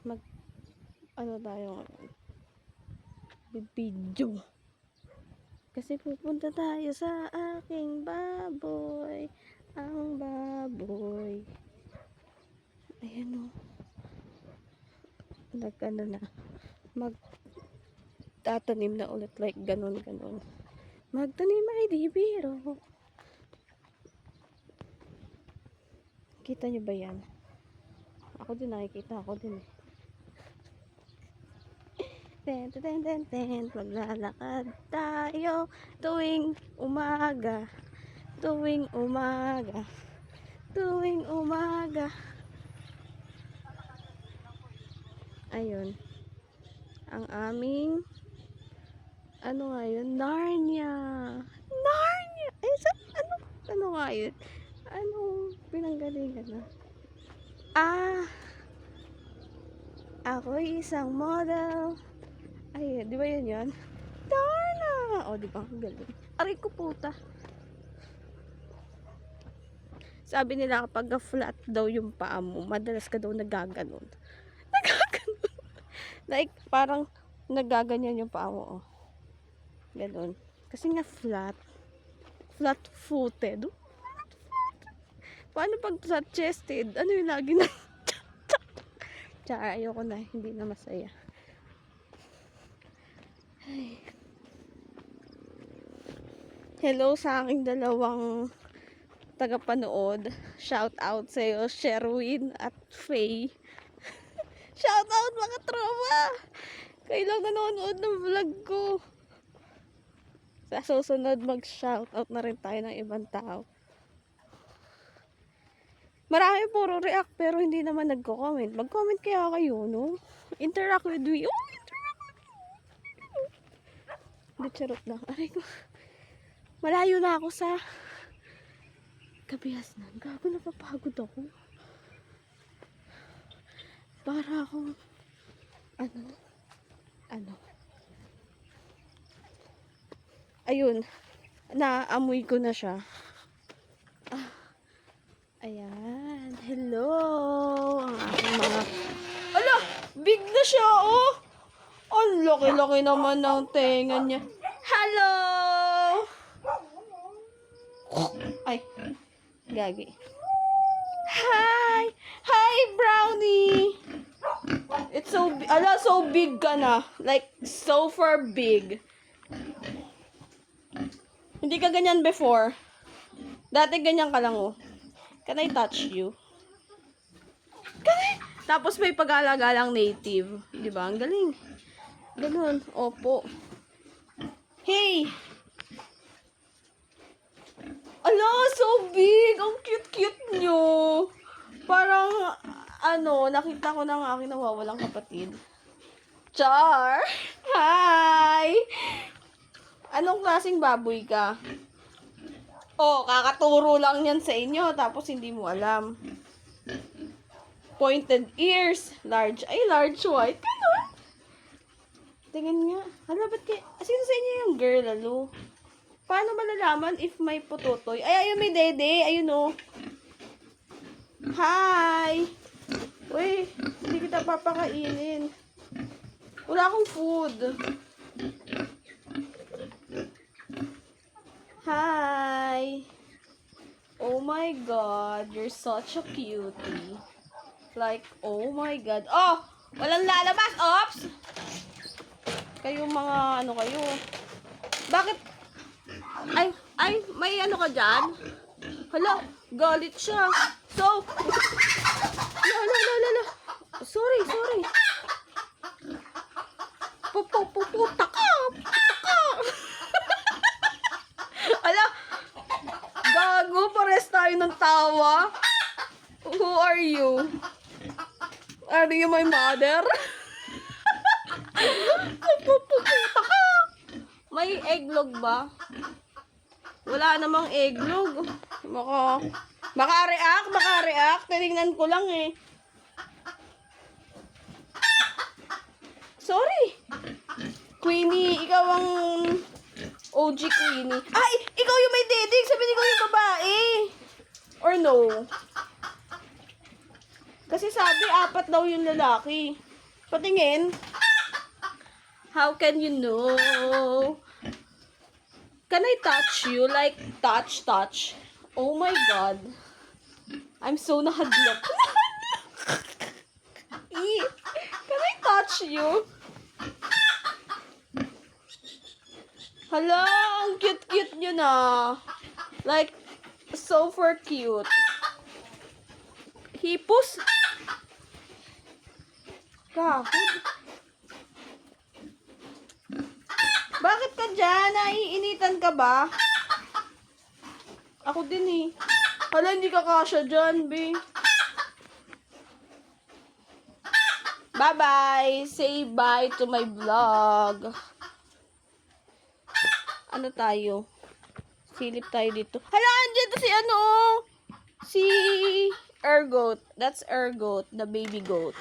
ano tayo ngayon? Video. Kasi pupunta tayo sa aking baboy. Ang baboy. Ayan o. Nag-ano na. Magtatanim na ulit. Like ganon. Magtanim ay di biro. Kita nyo ba yan? Ako din nakikita. Ako din eh. Ten. Maglalakad tayo tuwing umaga. Ayun. Ang aming ano nga yun? Narnia. Ay, ano nga yun? Anong pinanggalingan na? Ako'y isang model. Ay, di ba yun? Darna! O, di ba? Ang galing. Aray ko puta. Sabi nila kapag flat daw yung paa mo, madalas ka daw nagaganon. Like, parang nagaganyan yung paa mo. Oh. Ganon. Kasi nga flat. Flat-footed. Paano pag flat-chested? Ano yung lagi na? Tsaka ayoko na. Hindi na masaya. Ay. Hello sa aking dalawang tagapanood. Shout out sa iyo, Sherwin at Faye. Shout out mga tropa! Kayo lang nanonood ng vlog ko. Sa susunod mag-shout out na rin tayo ng ibang tao. Marami puro react pero hindi naman nagko-comment. Mag-comment kaya kayo, no? Interact with me. Oh, interact with me. Hindi, charot lang. Aray ko. Malayo na ako sa Kabiasnan. Gago, napapagod ako. Para akong ano. Ayun. Naamoy ko na siya. Ayan. Hello. Ang aking mga... Ala! Big na siya, oh! Ang laki-laki naman ng tenga niya. Hello! Ay. Gagi. Hi! Hi, Brownie! It's so... Ala, so big ka na. Like, so far big. Hindi ka ganyan before. Dati ganyan ka lang, oh. Can I touch you? Tapos may pag-alagalang native. Diba? Ang galing. Ganun. Opo. Hey! Ala, so big! Ang cute-cute nyo. Parang, nakita ko ng aking nawawalang kapatid. Char! Hi! Anong klaseng baboy ka? Oh, kakaturo lang yan sa inyo, tapos hindi mo alam. Pointed ears, large white. Ganun. Tingnan nga. Hala, ba't kayo? Sino sa inyo yung girl, lalo? Paano malalaman if may pututoy? Ay, ayun, may dede. Ayun, oh. Hi! Uy, hindi kita papakainin. Wala akong food. Hi! Oh my God, you're such a cutie. Like, oh my God. Oh! Walang lalabas! Ops! Kayo mga, kayo. Bakit? Ay, may ka dyan? Hala, galit siya. So, la. Sorry. Taka. Ala, gago, pares tayo ng tawa. Who are you? Are you my mother? Taka. May egglog ba? Wala namang egglog. Maka-react. Tinignan ko lang eh. Sorry. Queenie, ikaw ang OG Queenie. Ay, ikaw yung may didig. Sabi ni ko yung babae. Or no? Kasi sabi, 4 daw yung lalaki. Patingin. How can you know? Can I touch you? Like, touch. Oh my God. I'm so nahadlok. Can I touch you? Hala, ang cute-cute nyo na. Like, super cute. Hipos. Kahod. Bakit ka dyan? Naiinitan ka ba? Ako din eh. Hala, hindi ka kasya dyan, be. Bye-bye. Say bye to my vlog. Ano tayo? Silip tayo dito. Hala, andyan to si ano, oh. Si Ergot. That's Ergot, the baby goat.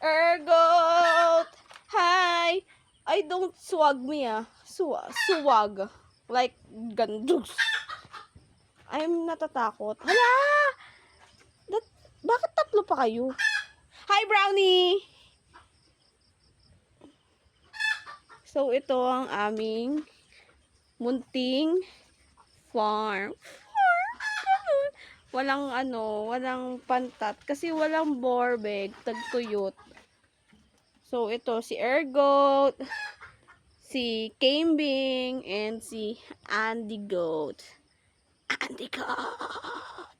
Ergot! Hi! I don't swag me, ah. Suwag. Like, gandus. I'm natatakot. Hala! Bakit 3 pa kayo? Hi, Brownie! So, ito ang aming munting farm. Walang pantat. Kasi walang borbeg, tagtuyot. So, ito, si Ergot, si Kambing, and si Andy Goat. Andy Goat!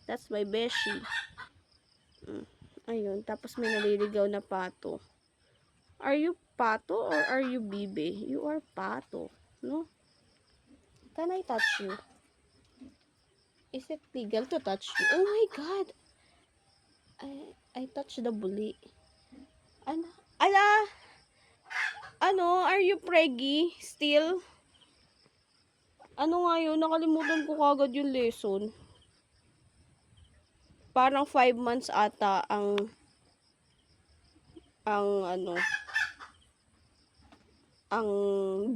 That's my beshi. Ayun, tapos may naliligaw na pato. Are you pato or are you bibe? You are pato, no? Can I touch you? Is it legal to touch you? Oh my God! I touched the bully. Ano? Ala! Ano? Are you preggy still? Ano nga yun? Nakalimutan ko kagad yung lesson. Parang 5 months ata ang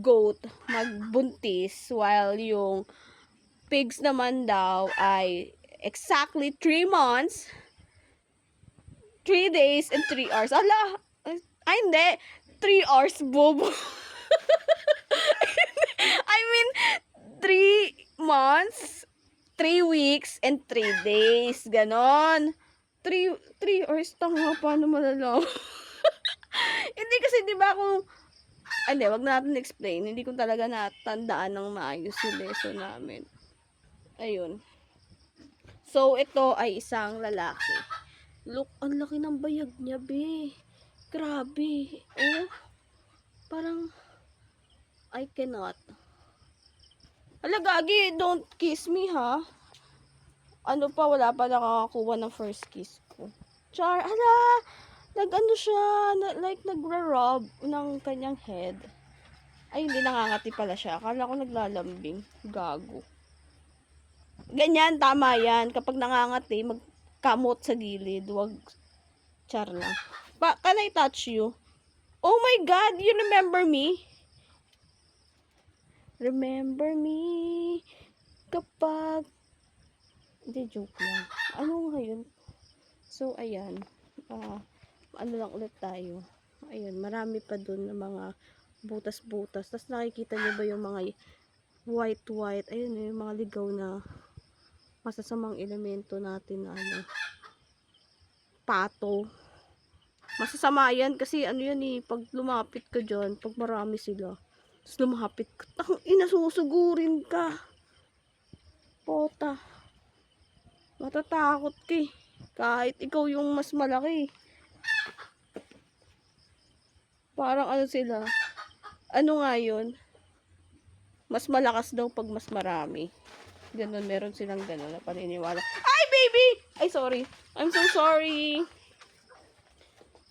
goat magbuntis, while yung pigs naman daw ay exactly 3 months, 3 days, and 3 hours. Ala! Ay, hindi. 3 hours, bobo. I mean, 3 months, 3 weeks, and 3 days. Ganon. 3 hours. Tanga, paano malalaman? Hindi kasi, di ba, kung hindi, wag natin explain. Hindi ko talaga natandaan ng maayos yung lesson namin. Ayun. So, ito ay isang lalaki. Look, ang laki ng bayag niya, be. Grabe. Oh, parang, I cannot. Hala, gagi, don't kiss me, ha? Ano pa, wala pa nakakakuha ng first kiss ko. Char, hala, nag-ano siya, like, nagra-rub ng kanyang head. Ay, hindi, nangangati pala siya. Akala ko naglalambing. Gago. Ganyan, tama yan. Kapag nangangati, magkamot sa gilid. Wag, char lang. Can I touch you? Oh my God, you remember me? Remember me kapag... Hindi, joke lang. Ano nga yun? So, ayan. Ano lang ulit tayo. Ayun, marami pa dun na mga butas-butas. Tapos nakikita niyo ba yung mga white? Ayun, yung mga ligaw na masasamang elemento natin na ano, pato. Masasama yan kasi ano yan eh, pag lumapit ka dyan, pag marami sila, tapos lumapit ka, inasusugurin ka. Pota. Matatakot ka eh. Kahit ikaw yung mas malaki. Parang ano sila, ano nga yun, mas malakas daw pag mas marami. Ganon, meron silang ganon na paniniwala. Ay, baby! Ay, sorry. I'm so sorry.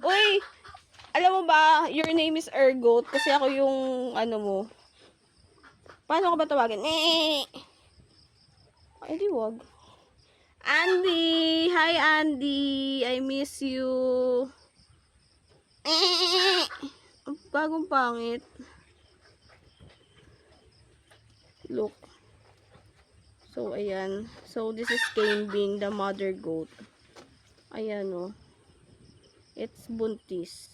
Uy! Alam mo ba, your name is Ergot kasi ako yung ano mo. Paano ko ba tawagin? Ay, di wag. Andy! Hi, Andy! I miss you. Bagong pangit. Look. So, So, ayan. So, this is Kambing, the mother goat. Ayan, oh. It's buntis.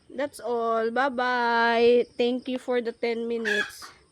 That's all. Bye-bye. Thank you for the 10 minutes.